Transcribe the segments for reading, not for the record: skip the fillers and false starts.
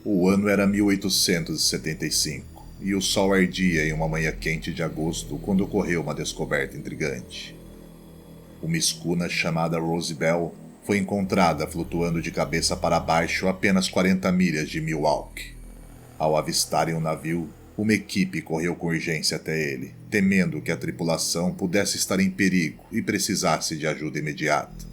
O ano era 1875 e o sol ardia em uma manhã quente de agosto quando ocorreu uma descoberta intrigante. Uma escuna chamada Rosebell foi encontrada flutuando de cabeça para baixo a apenas 40 milhas de Milwaukee. Ao avistarem o navio, uma equipe correu com urgência até ele, temendo que a tripulação pudesse estar em perigo e precisasse de ajuda imediata.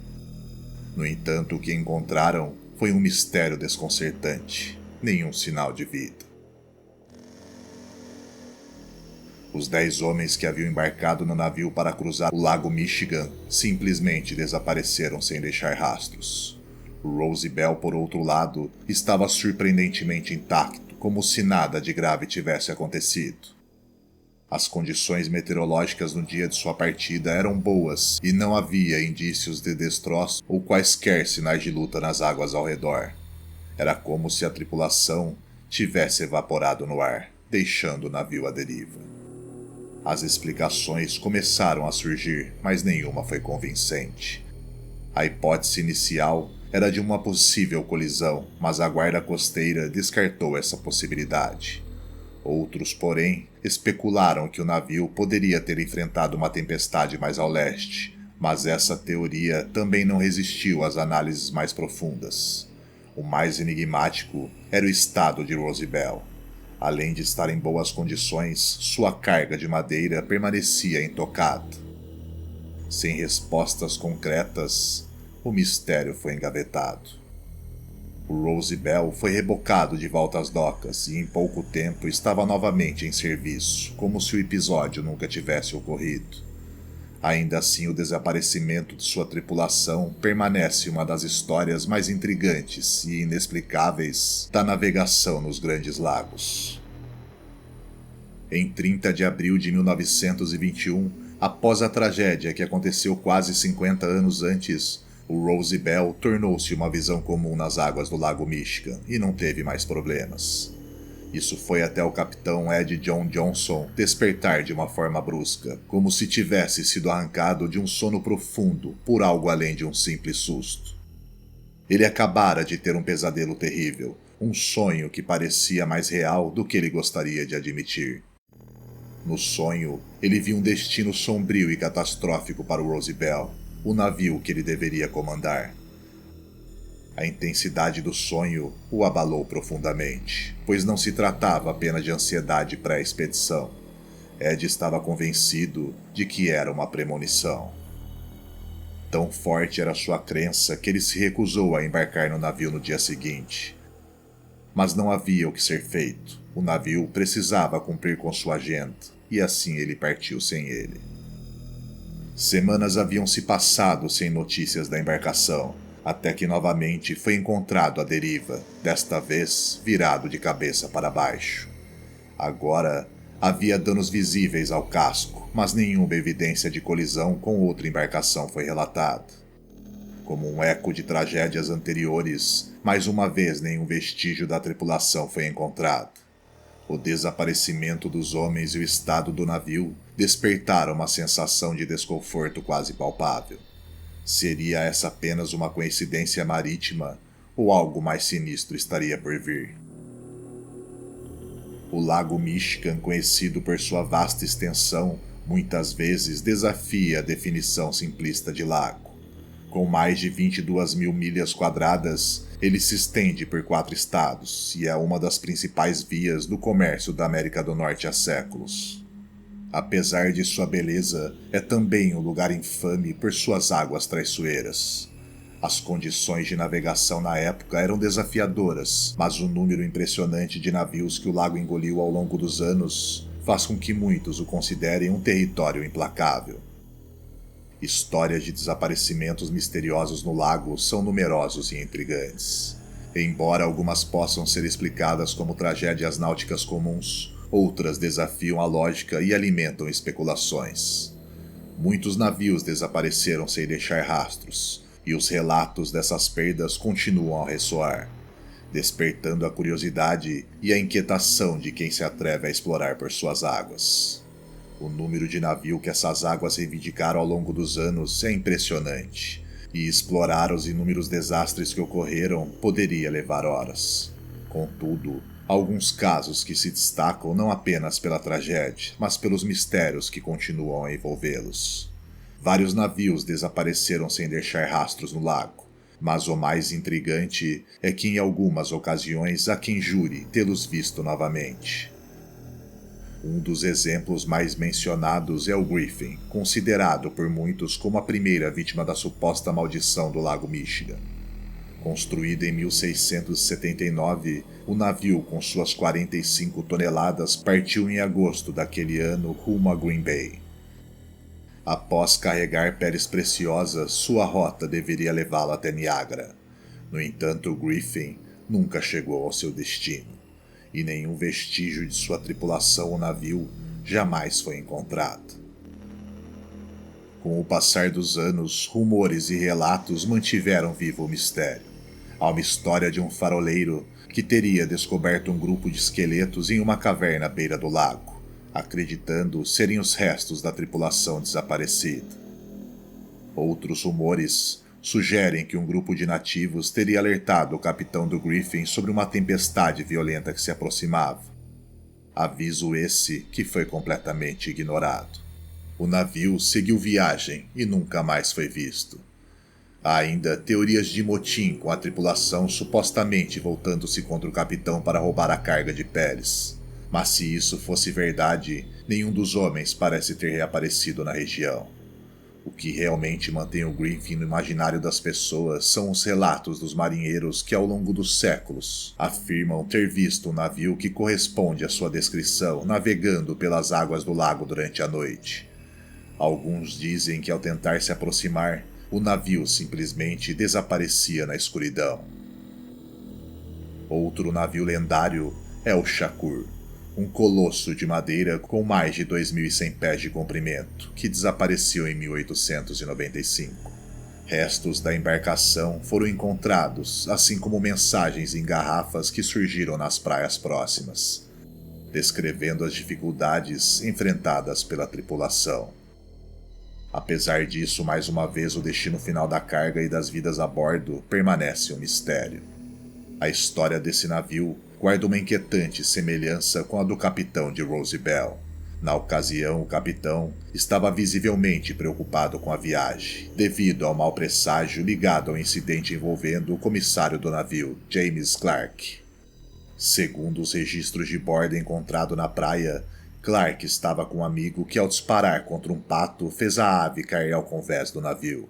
No entanto, o que encontraram foi um mistério desconcertante. Nenhum sinal de vida. Os 10 homens que haviam embarcado no navio para cruzar o lago Michigan simplesmente desapareceram sem deixar rastros. Rosebell, por outro lado, estava surpreendentemente intacto, como se nada de grave tivesse acontecido. As condições meteorológicas no dia de sua partida eram boas e não havia indícios de destroço ou quaisquer sinais de luta nas águas ao redor. Era como se a tripulação tivesse evaporado no ar, deixando o navio à deriva. As explicações começaram a surgir, mas nenhuma foi convincente. A hipótese inicial era de uma possível colisão, mas a guarda costeira descartou essa possibilidade. Outros, porém, especularam que o navio poderia ter enfrentado uma tempestade mais ao leste, mas essa teoria também não resistiu às análises mais profundas. O mais enigmático era o estado de Rosebell. Além de estar em boas condições, sua carga de madeira permanecia intocada. Sem respostas concretas, o mistério foi engavetado. O Rosebell foi rebocado de volta às docas e em pouco tempo estava novamente em serviço, como se o episódio nunca tivesse ocorrido. Ainda assim, o desaparecimento de sua tripulação permanece uma das histórias mais intrigantes e inexplicáveis da navegação nos Grandes Lagos. Em 30 de abril de 1921, após a tragédia que aconteceu quase 50 anos antes, o Rosebell tornou-se uma visão comum nas águas do Lago Michigan e não teve mais problemas. Isso foi até o capitão Ed John Johnson despertar de uma forma brusca, como se tivesse sido arrancado de um sono profundo por algo além de um simples susto. Ele acabara de ter um pesadelo terrível, um sonho que parecia mais real do que ele gostaria de admitir. No sonho, ele viu um destino sombrio e catastrófico para o Rosebell, o navio que ele deveria comandar. A intensidade do sonho o abalou profundamente, pois não se tratava apenas de ansiedade pré-expedição. Ed estava convencido de que era uma premonição. Tão forte era sua crença que ele se recusou a embarcar no navio no dia seguinte. Mas não havia o que ser feito. O navio precisava cumprir com sua agenda, e assim ele partiu sem ele. Semanas haviam se passado sem notícias da embarcação, até que novamente foi encontrado à deriva, desta vez virado de cabeça para baixo. Agora havia danos visíveis ao casco, mas nenhuma evidência de colisão com outra embarcação foi relatada. Como um eco de tragédias anteriores, mais uma vez nenhum vestígio da tripulação foi encontrado. O desaparecimento dos homens e o estado do navio despertaram uma sensação de desconforto quase palpável. Seria essa apenas uma coincidência marítima ou algo mais sinistro estaria por vir? O Lago Michigan, conhecido por sua vasta extensão, muitas vezes desafia a definição simplista de lago. Com mais de 22 mil milhas quadradas, ele se estende por 4 estados e é uma das principais vias do comércio da América do Norte há séculos. Apesar de sua beleza, é também um lugar infame por suas águas traiçoeiras. As condições de navegação na época eram desafiadoras, mas o número impressionante de navios que o lago engoliu ao longo dos anos faz com que muitos o considerem um território implacável. Histórias de desaparecimentos misteriosos no lago são numerosos e intrigantes. Embora algumas possam ser explicadas como tragédias náuticas comuns, outras desafiam a lógica e alimentam especulações. Muitos navios desapareceram sem deixar rastros, e os relatos dessas perdas continuam a ressoar, despertando a curiosidade e a inquietação de quem se atreve a explorar por suas águas. O número de navios que essas águas reivindicaram ao longo dos anos é impressionante, e explorar os inúmeros desastres que ocorreram poderia levar horas. Contudo, há alguns casos que se destacam não apenas pela tragédia, mas pelos mistérios que continuam a envolvê-los. Vários navios desapareceram sem deixar rastros no lago, mas o mais intrigante é que em algumas ocasiões há quem jure tê-los visto novamente. Um dos exemplos mais mencionados é o Griffin, considerado por muitos como a primeira vítima da suposta maldição do Lago Michigan. Construído em 1679, o navio com suas 45 toneladas partiu em agosto daquele ano rumo a Green Bay. Após carregar peles preciosas, sua rota deveria levá-lo até Niagara. No entanto, o Griffin nunca chegou ao seu destino, e nenhum vestígio de sua tripulação ou navio jamais foi encontrado. Com o passar dos anos, rumores e relatos mantiveram vivo o mistério. Há uma história de um faroleiro que teria descoberto um grupo de esqueletos em uma caverna à beira do lago, acreditando serem os restos da tripulação desaparecida. Outros rumores sugerem que um grupo de nativos teria alertado o capitão do Griffin sobre uma tempestade violenta que se aproximava. Aviso esse que foi completamente ignorado. O navio seguiu viagem e nunca mais foi visto. Há ainda teorias de motim com a tripulação supostamente voltando-se contra o capitão para roubar a carga de peles. Mas se isso fosse verdade, nenhum dos homens parece ter reaparecido na região. O que realmente mantém o Griffin no imaginário das pessoas são os relatos dos marinheiros que ao longo dos séculos afirmam ter visto um navio que corresponde à sua descrição navegando pelas águas do lago durante a noite. Alguns dizem que ao tentar se aproximar, o navio simplesmente desaparecia na escuridão. Outro navio lendário é o Shakur, um colosso de madeira com mais de 2.100 pés de comprimento, que desapareceu em 1895. Restos da embarcação foram encontrados, assim como mensagens em garrafas que surgiram nas praias próximas, descrevendo as dificuldades enfrentadas pela tripulação. Apesar disso, mais uma vez o destino final da carga e das vidas a bordo permanece um mistério. A história desse navio guarda uma inquietante semelhança com a do capitão de Rosebel. Na ocasião, o capitão estava visivelmente preocupado com a viagem, devido ao mau presságio ligado ao incidente envolvendo o comissário do navio, James Clark. Segundo os registros de bordo encontrados na praia, Clark estava com um amigo que, ao disparar contra um pato, fez a ave cair ao convés do navio.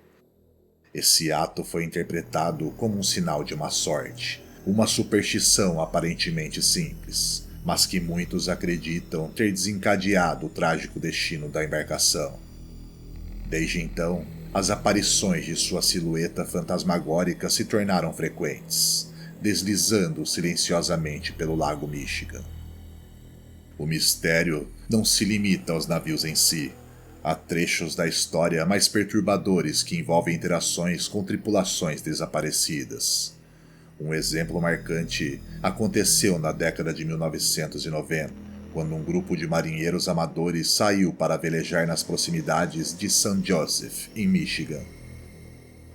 Esse ato foi interpretado como um sinal de má sorte, uma superstição aparentemente simples, mas que muitos acreditam ter desencadeado o trágico destino da embarcação. Desde então, as aparições de sua silhueta fantasmagórica se tornaram frequentes, deslizando silenciosamente pelo Lago Michigan. O mistério não se limita aos navios em si. Há trechos da história mais perturbadores que envolvem interações com tripulações desaparecidas. Um exemplo marcante aconteceu na década de 1990, quando um grupo de marinheiros amadores saiu para velejar nas proximidades de St. Joseph, em Michigan.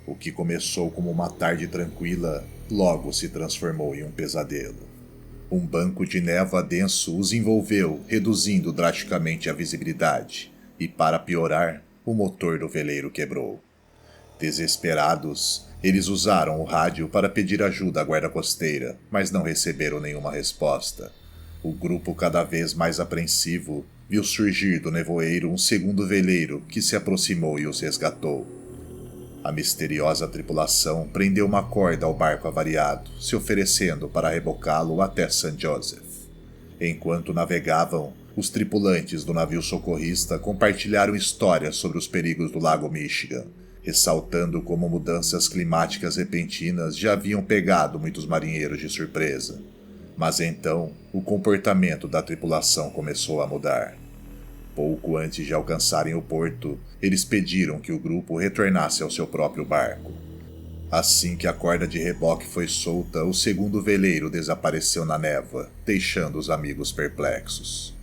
O que começou como uma tarde tranquila, logo se transformou em um pesadelo. Um banco de névoa denso os envolveu, reduzindo drasticamente a visibilidade, e para piorar, o motor do veleiro quebrou. Desesperados, eles usaram o rádio para pedir ajuda à guarda costeira, mas não receberam nenhuma resposta. O grupo, cada vez mais apreensivo, viu surgir do nevoeiro um segundo veleiro que se aproximou e os resgatou. A misteriosa tripulação prendeu uma corda ao barco avariado, se oferecendo para rebocá-lo até St. Joseph. Enquanto navegavam, os tripulantes do navio socorrista compartilharam histórias sobre os perigos do Lago Michigan, ressaltando como mudanças climáticas repentinas já haviam pegado muitos marinheiros de surpresa. Mas então, o comportamento da tripulação começou a mudar. Pouco antes de alcançarem o porto, eles pediram que o grupo retornasse ao seu próprio barco. Assim que a corda de reboque foi solta, o segundo veleiro desapareceu na névoa, deixando os amigos perplexos.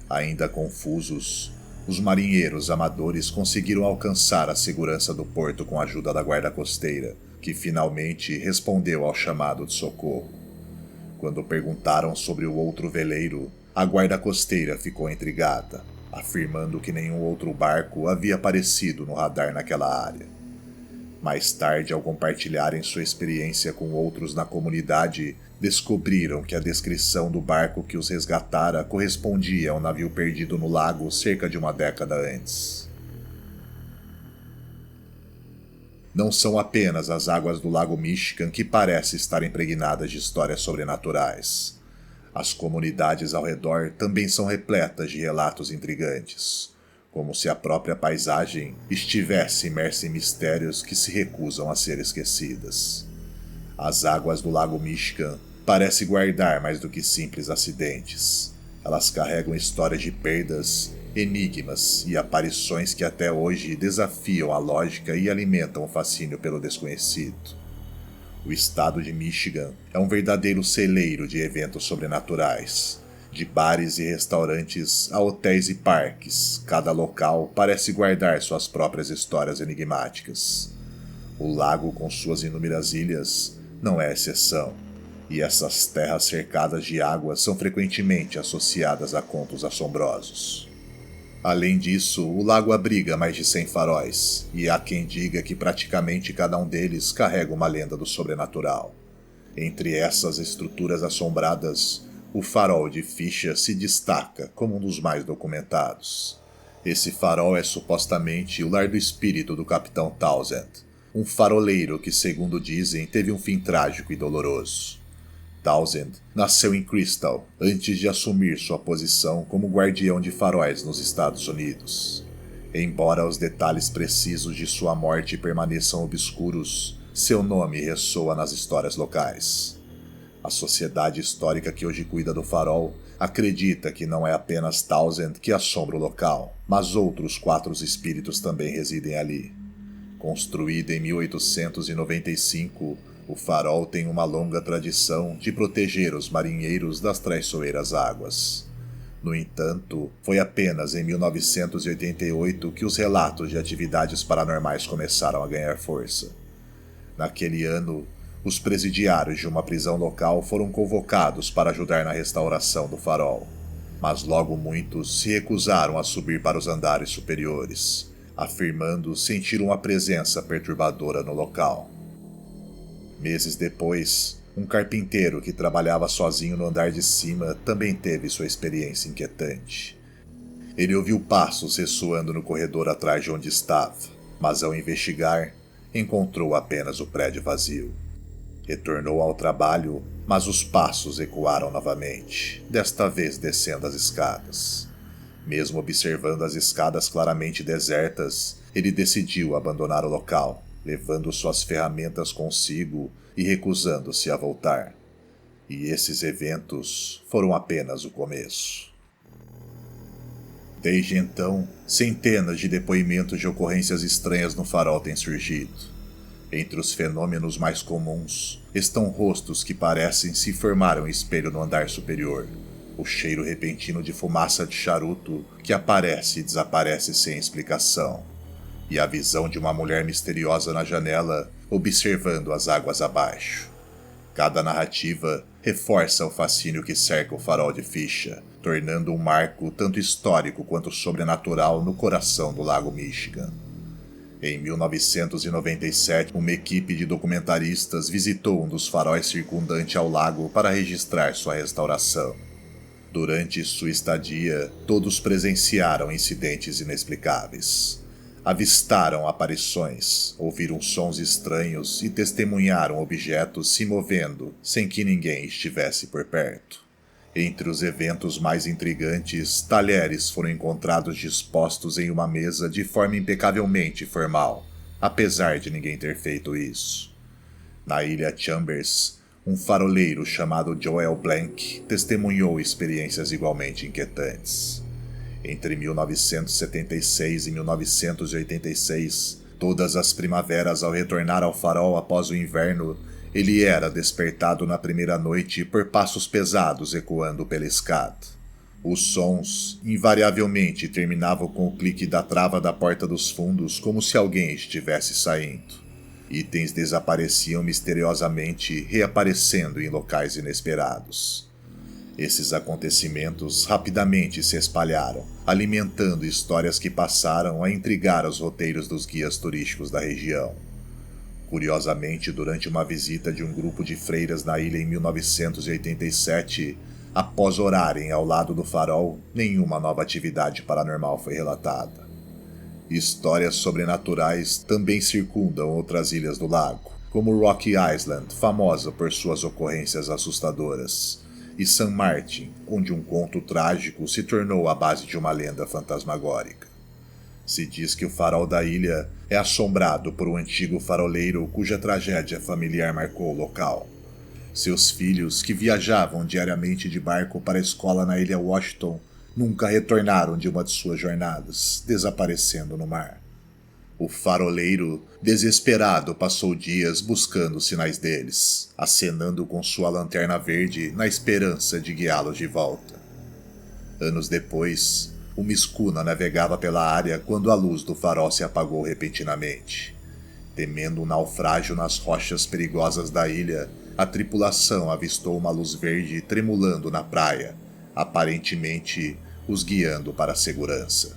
Ainda confusos, os marinheiros amadores conseguiram alcançar a segurança do porto com a ajuda da guarda costeira, que finalmente respondeu ao chamado de socorro. Quando perguntaram sobre o outro veleiro, a guarda costeira ficou intrigada, afirmando que nenhum outro barco havia aparecido no radar naquela área. Mais tarde, ao compartilharem sua experiência com outros na comunidade, descobriram que a descrição do barco que os resgatara correspondia a um navio perdido no lago cerca de uma década antes. Não são apenas as águas do Lago Michigan que parecem estar impregnadas de histórias sobrenaturais. As comunidades ao redor também são repletas de relatos intrigantes, como se a própria paisagem estivesse imersa em mistérios que se recusam a ser esquecidas. As águas do Lago Michigan parecem guardar mais do que simples acidentes. Elas carregam histórias de perdas, enigmas e aparições que até hoje desafiam a lógica e alimentam o fascínio pelo desconhecido. O estado de Michigan é um verdadeiro celeiro de eventos sobrenaturais. De bares e restaurantes a hotéis e parques, cada local parece guardar suas próprias histórias enigmáticas. O lago, com suas inúmeras ilhas, não é exceção, e essas terras cercadas de água são frequentemente associadas a contos assombrosos. Além disso, o lago abriga mais de 100 faróis, e há quem diga que praticamente cada um deles carrega uma lenda do sobrenatural. Entre essas estruturas assombradas, o farol de Fisher se destaca como um dos mais documentados. Esse farol é supostamente o lar do espírito do Capitão Townsend, um faroleiro que, segundo dizem, teve um fim trágico e doloroso. Townsend nasceu em Crystal antes de assumir sua posição como guardião de faróis nos Estados Unidos. Embora os detalhes precisos de sua morte permaneçam obscuros, seu nome ressoa nas histórias locais. A sociedade histórica que hoje cuida do farol acredita que não é apenas Townsend que assombra o local, mas outros 4 espíritos também residem ali. Construído em 1895, o farol tem uma longa tradição de proteger os marinheiros das traiçoeiras águas. No entanto, foi apenas em 1988 que os relatos de atividades paranormais começaram a ganhar força. Naquele ano, os presidiários de uma prisão local foram convocados para ajudar na restauração do farol, mas logo muitos se recusaram a subir para os andares superiores, afirmando sentir uma presença perturbadora no local. Meses depois, um carpinteiro que trabalhava sozinho no andar de cima também teve sua experiência inquietante. Ele ouviu passos ressoando no corredor atrás de onde estava, mas ao investigar, encontrou apenas o prédio vazio. Retornou ao trabalho, mas os passos ecoaram novamente, desta vez descendo as escadas. Mesmo observando as escadas claramente desertas, ele decidiu abandonar o local, levando suas ferramentas consigo e recusando-se a voltar. E esses eventos foram apenas o começo. Desde então, centenas de depoimentos de ocorrências estranhas no farol têm surgido. Entre os fenômenos mais comuns estão rostos que parecem se formar um espelho no andar superior, o cheiro repentino de fumaça de charuto que aparece e desaparece sem explicação, e a visão de uma mulher misteriosa na janela observando as águas abaixo. Cada narrativa reforça o fascínio que cerca o farol de Fisher, tornando um marco tanto histórico quanto sobrenatural no coração do Lago Michigan. Em 1997, uma equipe de documentaristas visitou um dos faróis circundante ao lago para registrar sua restauração. Durante sua estadia, todos presenciaram incidentes inexplicáveis. Avistaram aparições, ouviram sons estranhos e testemunharam objetos se movendo sem que ninguém estivesse por perto. Entre os eventos mais intrigantes, talheres foram encontrados dispostos em uma mesa de forma impecavelmente formal, apesar de ninguém ter feito isso. Na ilha Chambers, um faroleiro chamado Joel Blank testemunhou experiências igualmente inquietantes. Entre 1976 e 1986, todas as primaveras ao retornar ao farol após o inverno, ele era despertado na primeira noite por passos pesados ecoando pela escada. Os sons, invariavelmente, terminavam com o clique da trava da porta dos fundos como se alguém estivesse saindo. Itens desapareciam misteriosamente, reaparecendo em locais inesperados. Esses acontecimentos rapidamente se espalharam, alimentando histórias que passaram a intrigar os roteiros dos guias turísticos da região. Curiosamente, durante uma visita de um grupo de freiras na ilha em 1987, após orarem ao lado do farol, nenhuma nova atividade paranormal foi relatada. Histórias sobrenaturais também circundam outras ilhas do lago, como Rocky Island, famosa por suas ocorrências assustadoras, e San Martin, onde um conto trágico se tornou a base de uma lenda fantasmagórica. Se diz que o farol da ilha é assombrado por um antigo faroleiro cuja tragédia familiar marcou o local. Seus filhos, que viajavam diariamente de barco para a escola na ilha Washington, nunca retornaram de uma de suas jornadas, desaparecendo no mar. O faroleiro, desesperado, passou dias buscando sinais deles, acenando com sua lanterna verde na esperança de guiá-los de volta. Anos depois, uma escuna navegava pela área quando a luz do farol se apagou repentinamente. Temendo um naufrágio nas rochas perigosas da ilha, a tripulação avistou uma luz verde tremulando na praia, aparentemente os guiando para a segurança.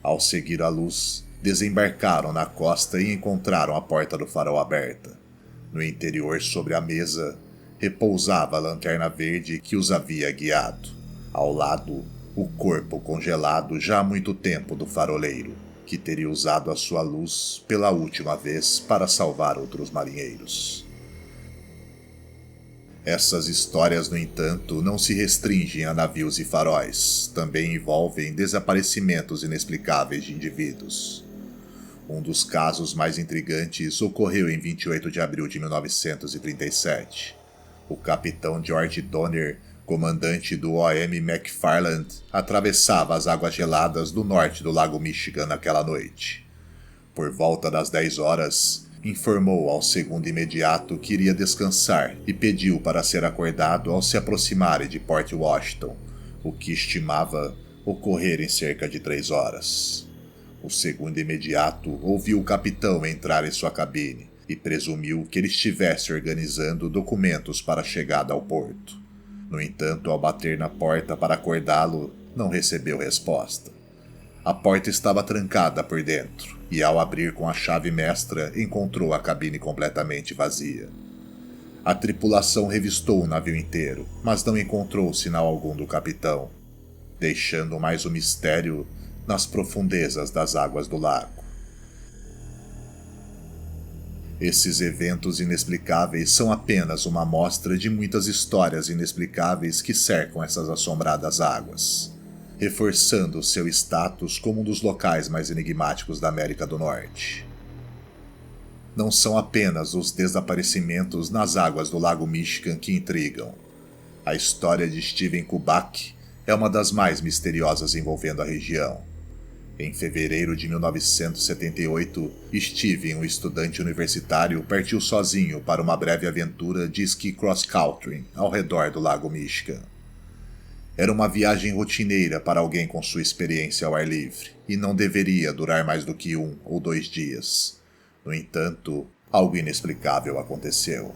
Ao seguir a luz, desembarcaram na costa e encontraram a porta do farol aberta. No interior, sobre a mesa, repousava a lanterna verde que os havia guiado. Ao lado, o corpo congelado já há muito tempo do faroleiro, que teria usado a sua luz pela última vez para salvar outros marinheiros. Essas histórias, no entanto, não se restringem a navios e faróis, também envolvem desaparecimentos inexplicáveis de indivíduos. Um dos casos mais intrigantes ocorreu em 28 de abril de 1937. O capitão George Donner, comandante do OM McFarland, atravessava as águas geladas do norte do Lago Michigan naquela noite. Por volta das 10 horas, informou ao segundo imediato que iria descansar e pediu para ser acordado ao se aproximarem de Port Washington, o que estimava ocorrer em cerca de 3 horas. O segundo imediato ouviu o capitão entrar em sua cabine e presumiu que ele estivesse organizando documentos para a chegada ao porto. No entanto, ao bater na porta para acordá-lo, não recebeu resposta. A porta estava trancada por dentro, e ao abrir com a chave mestra, encontrou a cabine completamente vazia. A tripulação revistou o navio inteiro, mas não encontrou sinal algum do capitão, deixando mais um mistério nas profundezas das águas do lago. Esses eventos inexplicáveis são apenas uma amostra de muitas histórias inexplicáveis que cercam essas assombradas águas, reforçando seu status como um dos locais mais enigmáticos da América do Norte. Não são apenas os desaparecimentos nas águas do Lago Michigan que intrigam. A história de Steven Kubak é uma das mais misteriosas envolvendo a região. Em fevereiro de 1978, Steven, um estudante universitário, partiu sozinho para uma breve aventura de esqui cross-country ao redor do Lago Michigan. Era uma viagem rotineira para alguém com sua experiência ao ar livre, e não deveria durar mais do que 1 ou 2 dias. No entanto, algo inexplicável aconteceu.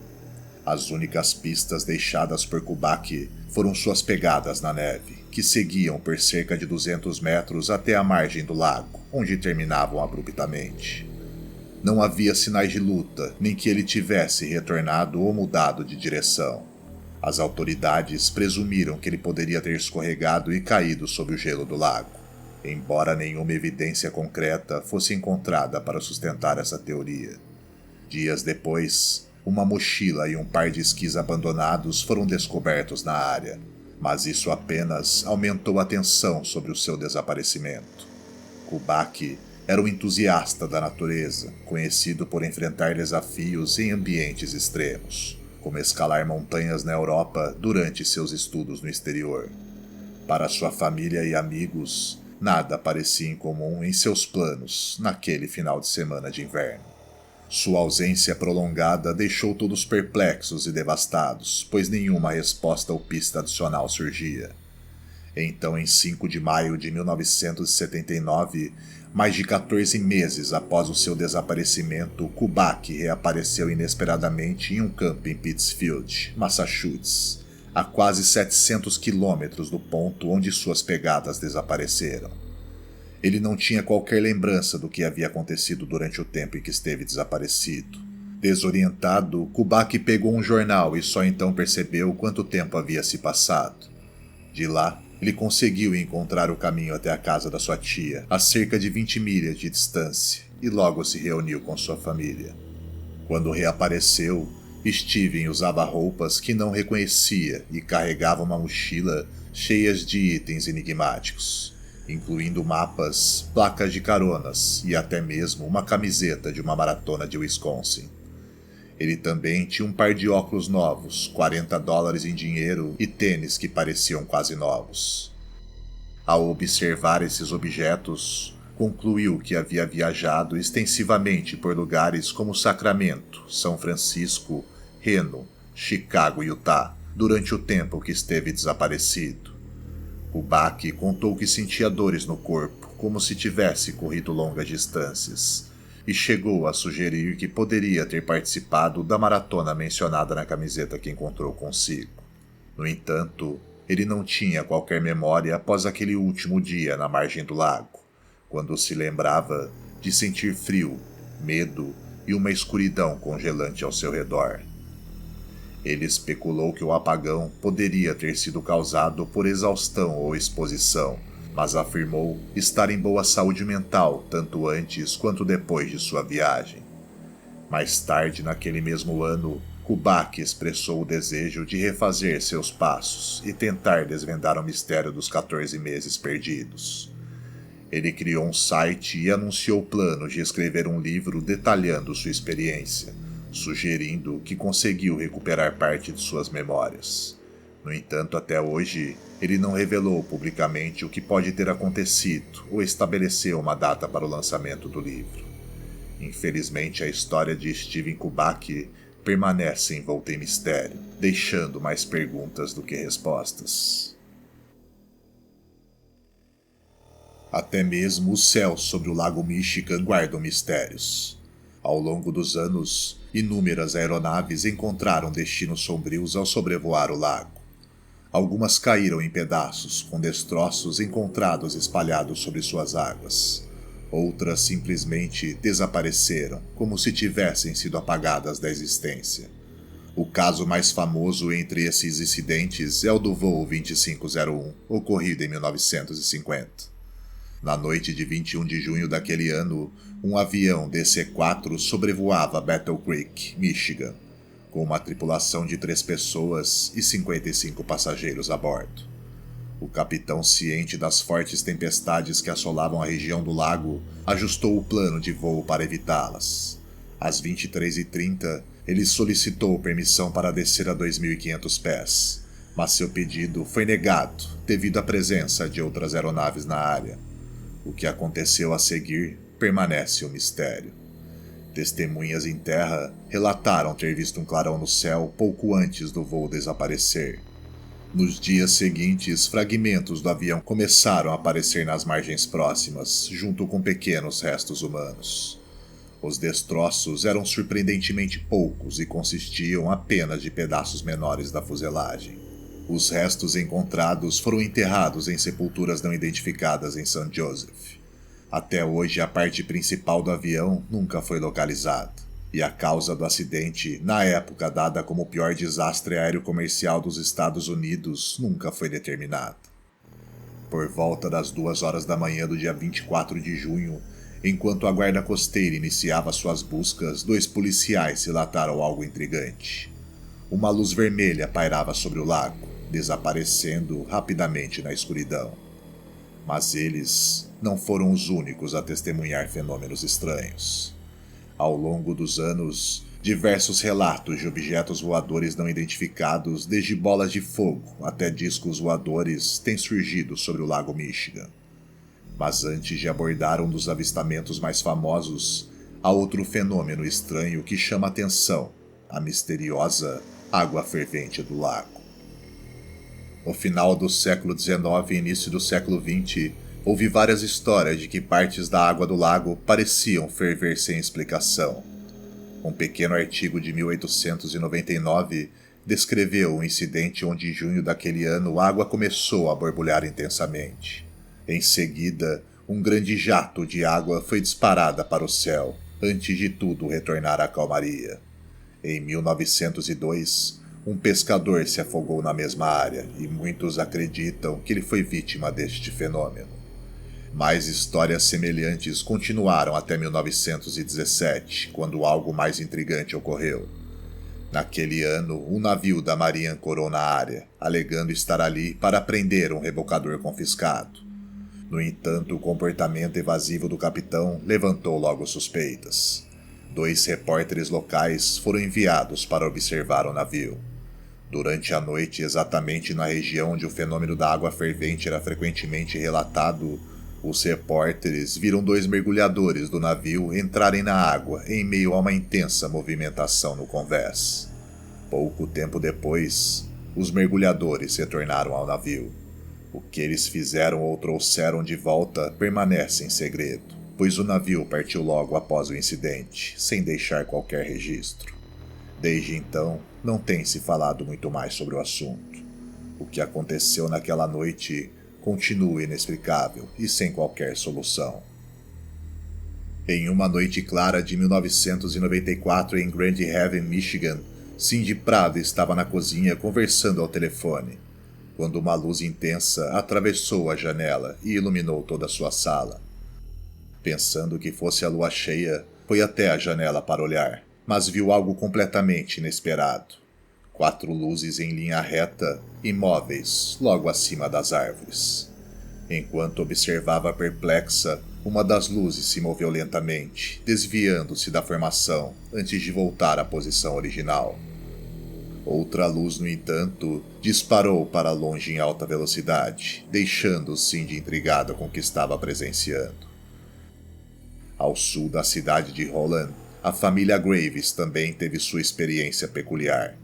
As únicas pistas deixadas por Kubak foram suas pegadas na neve, que seguiam por cerca de 200 metros até a margem do lago, onde terminavam abruptamente. Não havia sinais de luta, nem que ele tivesse retornado ou mudado de direção. As autoridades presumiram que ele poderia ter escorregado e caído sob o gelo do lago, embora nenhuma evidência concreta fosse encontrada para sustentar essa teoria. Dias depois, uma mochila e um par de esquis abandonados foram descobertos na área, mas isso apenas aumentou a tensão sobre o seu desaparecimento. Kubak era um entusiasta da natureza, conhecido por enfrentar desafios em ambientes extremos, como escalar montanhas na Europa durante seus estudos no exterior. Para sua família e amigos, nada parecia incomum em seus planos naquele final de semana de inverno. Sua ausência prolongada deixou todos perplexos e devastados, pois nenhuma resposta ou pista adicional surgia. Então, em 5 de maio de 1979, Mais de 14 meses após o seu desaparecimento, Kubak reapareceu inesperadamente em um campo em Pittsfield, Massachusetts, a quase 700 quilômetros do ponto onde suas pegadas desapareceram. Ele não tinha qualquer lembrança do que havia acontecido durante o tempo em que esteve desaparecido. Desorientado, Kubak pegou um jornal e só então percebeu quanto tempo havia se passado. De lá, ele conseguiu encontrar o caminho até a casa da sua tia, a cerca de 20 milhas de distância, e logo se reuniu com sua família. Quando reapareceu, Steven usava roupas que não reconhecia e carregava uma mochila cheia de itens enigmáticos, incluindo mapas, placas de caronas e até mesmo uma camiseta de uma maratona de Wisconsin. Ele também tinha um par de óculos novos, $40 em dinheiro e tênis que pareciam quase novos. Ao observar esses objetos, concluiu que havia viajado extensivamente por lugares como Sacramento, São Francisco, Reno, Chicago e Utah, durante o tempo que esteve desaparecido. Kubak contou que sentia dores no corpo, como se tivesse corrido longas distâncias, e chegou a sugerir que poderia ter participado da maratona mencionada na camiseta que encontrou consigo. No entanto, ele não tinha qualquer memória após aquele último dia na margem do lago, quando se lembrava de sentir frio, medo e uma escuridão congelante ao seu redor. Ele especulou que o apagão poderia ter sido causado por exaustão ou exposição, mas afirmou estar em boa saúde mental tanto antes quanto depois de sua viagem. Mais tarde, naquele mesmo ano, Kubak expressou o desejo de refazer seus passos e tentar desvendar o mistério dos 14 meses perdidos. Ele criou um site e anunciou planos de escrever um livro detalhando sua experiência, sugerindo que conseguiu recuperar parte de suas memórias. No entanto, até hoje, ele não revelou publicamente o que pode ter acontecido ou estabeleceu uma data para o lançamento do livro. Infelizmente, a história de Steven Kubak permanece envolta em mistério, deixando mais perguntas do que respostas. Até mesmo os céus sobre o Lago Michigan guardam mistérios. Ao longo dos anos, inúmeras aeronaves encontraram destinos sombrios ao sobrevoar o lago. Algumas caíram em pedaços, com destroços encontrados espalhados sobre suas águas. Outras simplesmente desapareceram, como se tivessem sido apagadas da existência. O caso mais famoso entre esses incidentes é o do voo 2501, ocorrido em 1950. Na noite de 21 de junho daquele ano, um avião DC-4 sobrevoava Battle Creek, Michigan, com uma tripulação de 3 pessoas e 55 passageiros a bordo. O capitão, ciente das fortes tempestades que assolavam a região do lago, ajustou o plano de voo para evitá-las. Às 23h30, ele solicitou permissão para descer a 2.500 pés, mas seu pedido foi negado devido à presença de outras aeronaves na área. O que aconteceu a seguir permanece um mistério. Testemunhas em terra relataram ter visto um clarão no céu pouco antes do voo desaparecer. Nos dias seguintes, fragmentos do avião começaram a aparecer nas margens próximas, junto com pequenos restos humanos. Os destroços eram surpreendentemente poucos e consistiam apenas de pedaços menores da fuselagem. Os restos encontrados foram enterrados em sepulturas não identificadas em St. Joseph. Até hoje, a parte principal do avião nunca foi localizada, e a causa do acidente, na época dada como o pior desastre aéreo comercial dos Estados Unidos, nunca foi determinada. Por volta das 2h da manhã do dia 24 de junho, enquanto a guarda costeira iniciava suas buscas, 2 policiais relataram algo intrigante. Uma luz vermelha pairava sobre o lago, desaparecendo rapidamente na escuridão. Mas eles não foram os únicos a testemunhar fenômenos estranhos. Ao longo dos anos, diversos relatos de objetos voadores não identificados, desde bolas de fogo até discos voadores, têm surgido sobre o Lago Michigan. Mas antes de abordar um dos avistamentos mais famosos, há outro fenômeno estranho que chama atenção: a misteriosa água fervente do lago. No final do século XIX e início do século XX, Houve várias histórias de que partes da água do lago pareciam ferver sem explicação. Um pequeno artigo de 1899 descreveu um incidente onde em junho daquele ano a água começou a borbulhar intensamente. Em seguida, um grande jato de água foi disparada para o céu, antes de tudo retornar à calmaria. Em 1902, um pescador se afogou na mesma área e muitos acreditam que ele foi vítima deste fenômeno. Mais histórias semelhantes continuaram até 1917, quando algo mais intrigante ocorreu. Naquele ano, um navio da Marinha ancorou na área, alegando estar ali para prender um rebocador confiscado. No entanto, o comportamento evasivo do capitão levantou logo suspeitas. 2 repórteres locais foram enviados para observar o navio. Durante a noite, exatamente na região onde o fenômeno da água fervente era frequentemente relatado, os repórteres viram 2 mergulhadores do navio entrarem na água em meio a uma intensa movimentação no convés. Pouco tempo depois, os mergulhadores retornaram ao navio. O que eles fizeram ou trouxeram de volta permanece em segredo, pois o navio partiu logo após o incidente, sem deixar qualquer registro. Desde então, não tem se falado muito mais sobre o assunto. O que aconteceu naquela noite continua inexplicável e sem qualquer solução. Em uma noite clara de 1994 em Grand Haven, Michigan, Cindy Prado estava na cozinha conversando ao telefone, quando uma luz intensa atravessou a janela e iluminou toda a sua sala. Pensando que fosse a lua cheia, foi até a janela para olhar, mas viu algo completamente inesperado. 4 luzes em linha reta, imóveis, logo acima das árvores. Enquanto observava perplexa, uma das luzes se moveu lentamente, desviando-se da formação antes de voltar à posição original. Outra luz, no entanto, disparou para longe em alta velocidade, deixando Cindy intrigada com o que estava presenciando. Ao sul da cidade de Holland, a família Graves também teve sua experiência peculiar.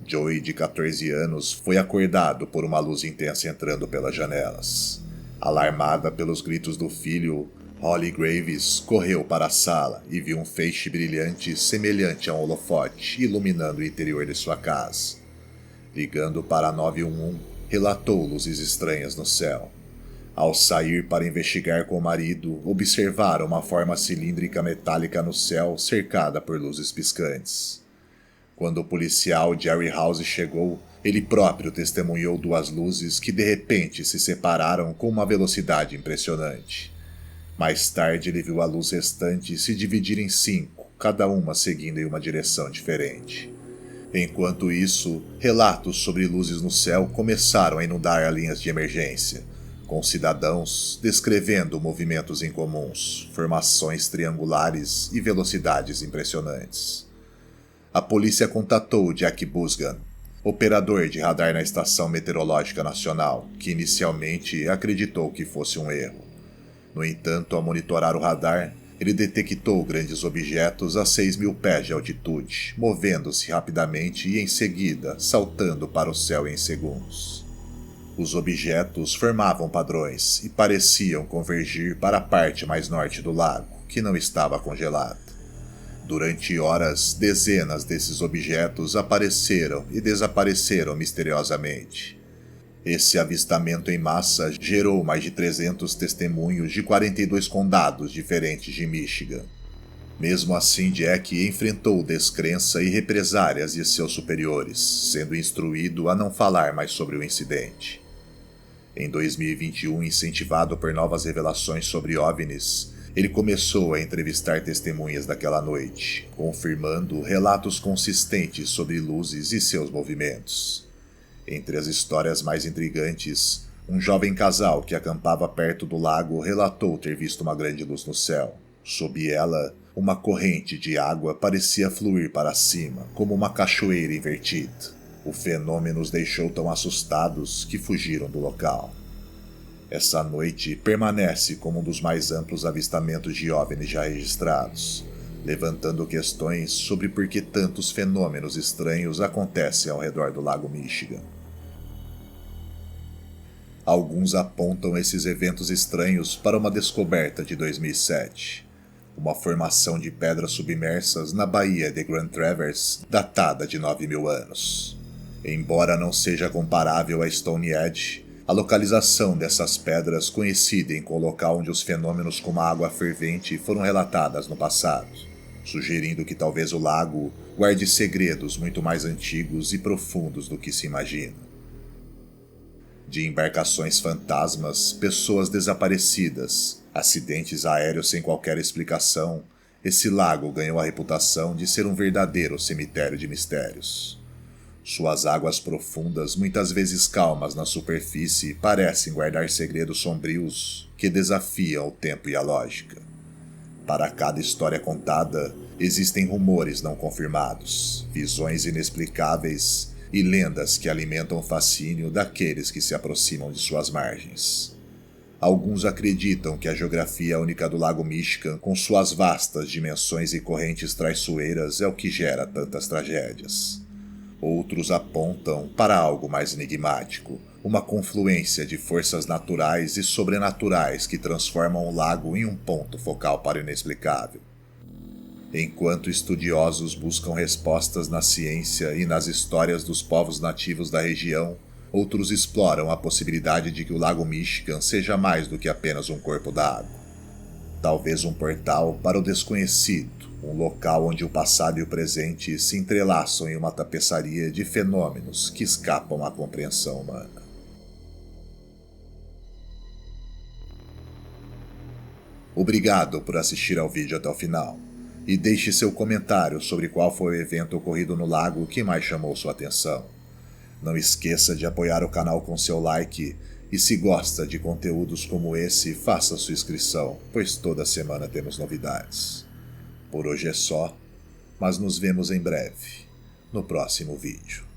Joey, de 14 anos, foi acordado por uma luz intensa entrando pelas janelas. Alarmada pelos gritos do filho, Holly Graves correu para a sala e viu um feixe brilhante semelhante a um holofote iluminando o interior de sua casa. Ligando para a 911, relatou luzes estranhas no céu. Ao sair para investigar com o marido, observaram uma forma cilíndrica metálica no céu cercada por luzes piscantes. Quando o policial Jerry House chegou, ele próprio testemunhou 2 luzes que de repente se separaram com uma velocidade impressionante. Mais tarde ele viu a luz restante se dividir em 5, cada uma seguindo em uma direção diferente. Enquanto isso, relatos sobre luzes no céu começaram a inundar linhas de emergência, com cidadãos descrevendo movimentos incomuns, formações triangulares e velocidades impressionantes. A polícia contatou Jack Busgan, operador de radar na Estação Meteorológica Nacional, que inicialmente acreditou que fosse um erro. No entanto, ao monitorar o radar, ele detectou grandes objetos a 6.000 pés de altitude, movendo-se rapidamente e em seguida saltando para o céu em segundos. Os objetos formavam padrões e pareciam convergir para a parte mais norte do lago, que não estava congelada. Durante horas, dezenas desses objetos apareceram e desapareceram misteriosamente. Esse avistamento em massa gerou mais de 300 testemunhos de 42 condados diferentes de Michigan. Mesmo assim, Jack enfrentou descrença e represálias de seus superiores, sendo instruído a não falar mais sobre o incidente. Em 2021, incentivado por novas revelações sobre OVNIs, ele começou a entrevistar testemunhas daquela noite, confirmando relatos consistentes sobre luzes e seus movimentos. Entre as histórias mais intrigantes, um jovem casal que acampava perto do lago relatou ter visto uma grande luz no céu. Sob ela, uma corrente de água parecia fluir para cima, como uma cachoeira invertida. O fenômeno os deixou tão assustados que fugiram do local. Essa noite permanece como um dos mais amplos avistamentos de OVNIs já registrados, levantando questões sobre por que tantos fenômenos estranhos acontecem ao redor do Lago Michigan. Alguns apontam esses eventos estranhos para uma descoberta de 2007, uma formação de pedras submersas na Baía de Grand Traverse datada de 9.000 anos. Embora não seja comparável a Stonehenge, a localização dessas pedras coincidem com o local onde os fenômenos como a água fervente foram relatadas no passado, sugerindo que talvez o lago guarde segredos muito mais antigos e profundos do que se imagina. De embarcações fantasmas, pessoas desaparecidas, acidentes aéreos sem qualquer explicação, esse lago ganhou a reputação de ser um verdadeiro cemitério de mistérios. Suas águas profundas, muitas vezes calmas na superfície, parecem guardar segredos sombrios que desafiam o tempo e a lógica. Para cada história contada, existem rumores não confirmados, visões inexplicáveis e lendas que alimentam o fascínio daqueles que se aproximam de suas margens. Alguns acreditam que a geografia única do Lago Michigan, com suas vastas dimensões e correntes traiçoeiras, é o que gera tantas tragédias. Outros apontam para algo mais enigmático, uma confluência de forças naturais e sobrenaturais que transformam o lago em um ponto focal para o inexplicável. Enquanto estudiosos buscam respostas na ciência e nas histórias dos povos nativos da região, outros exploram a possibilidade de que o Lago Michigan seja mais do que apenas um corpo d'água. Talvez um portal para o desconhecido, um local onde o passado e o presente se entrelaçam em uma tapeçaria de fenômenos que escapam à compreensão humana. Obrigado por assistir ao vídeo até o final, e deixe seu comentário sobre qual foi o evento ocorrido no lago que mais chamou sua atenção. Não esqueça de apoiar o canal com seu like, e se gosta de conteúdos como esse, faça sua inscrição, pois toda semana temos novidades. Por hoje é só, mas nos vemos em breve, no próximo vídeo.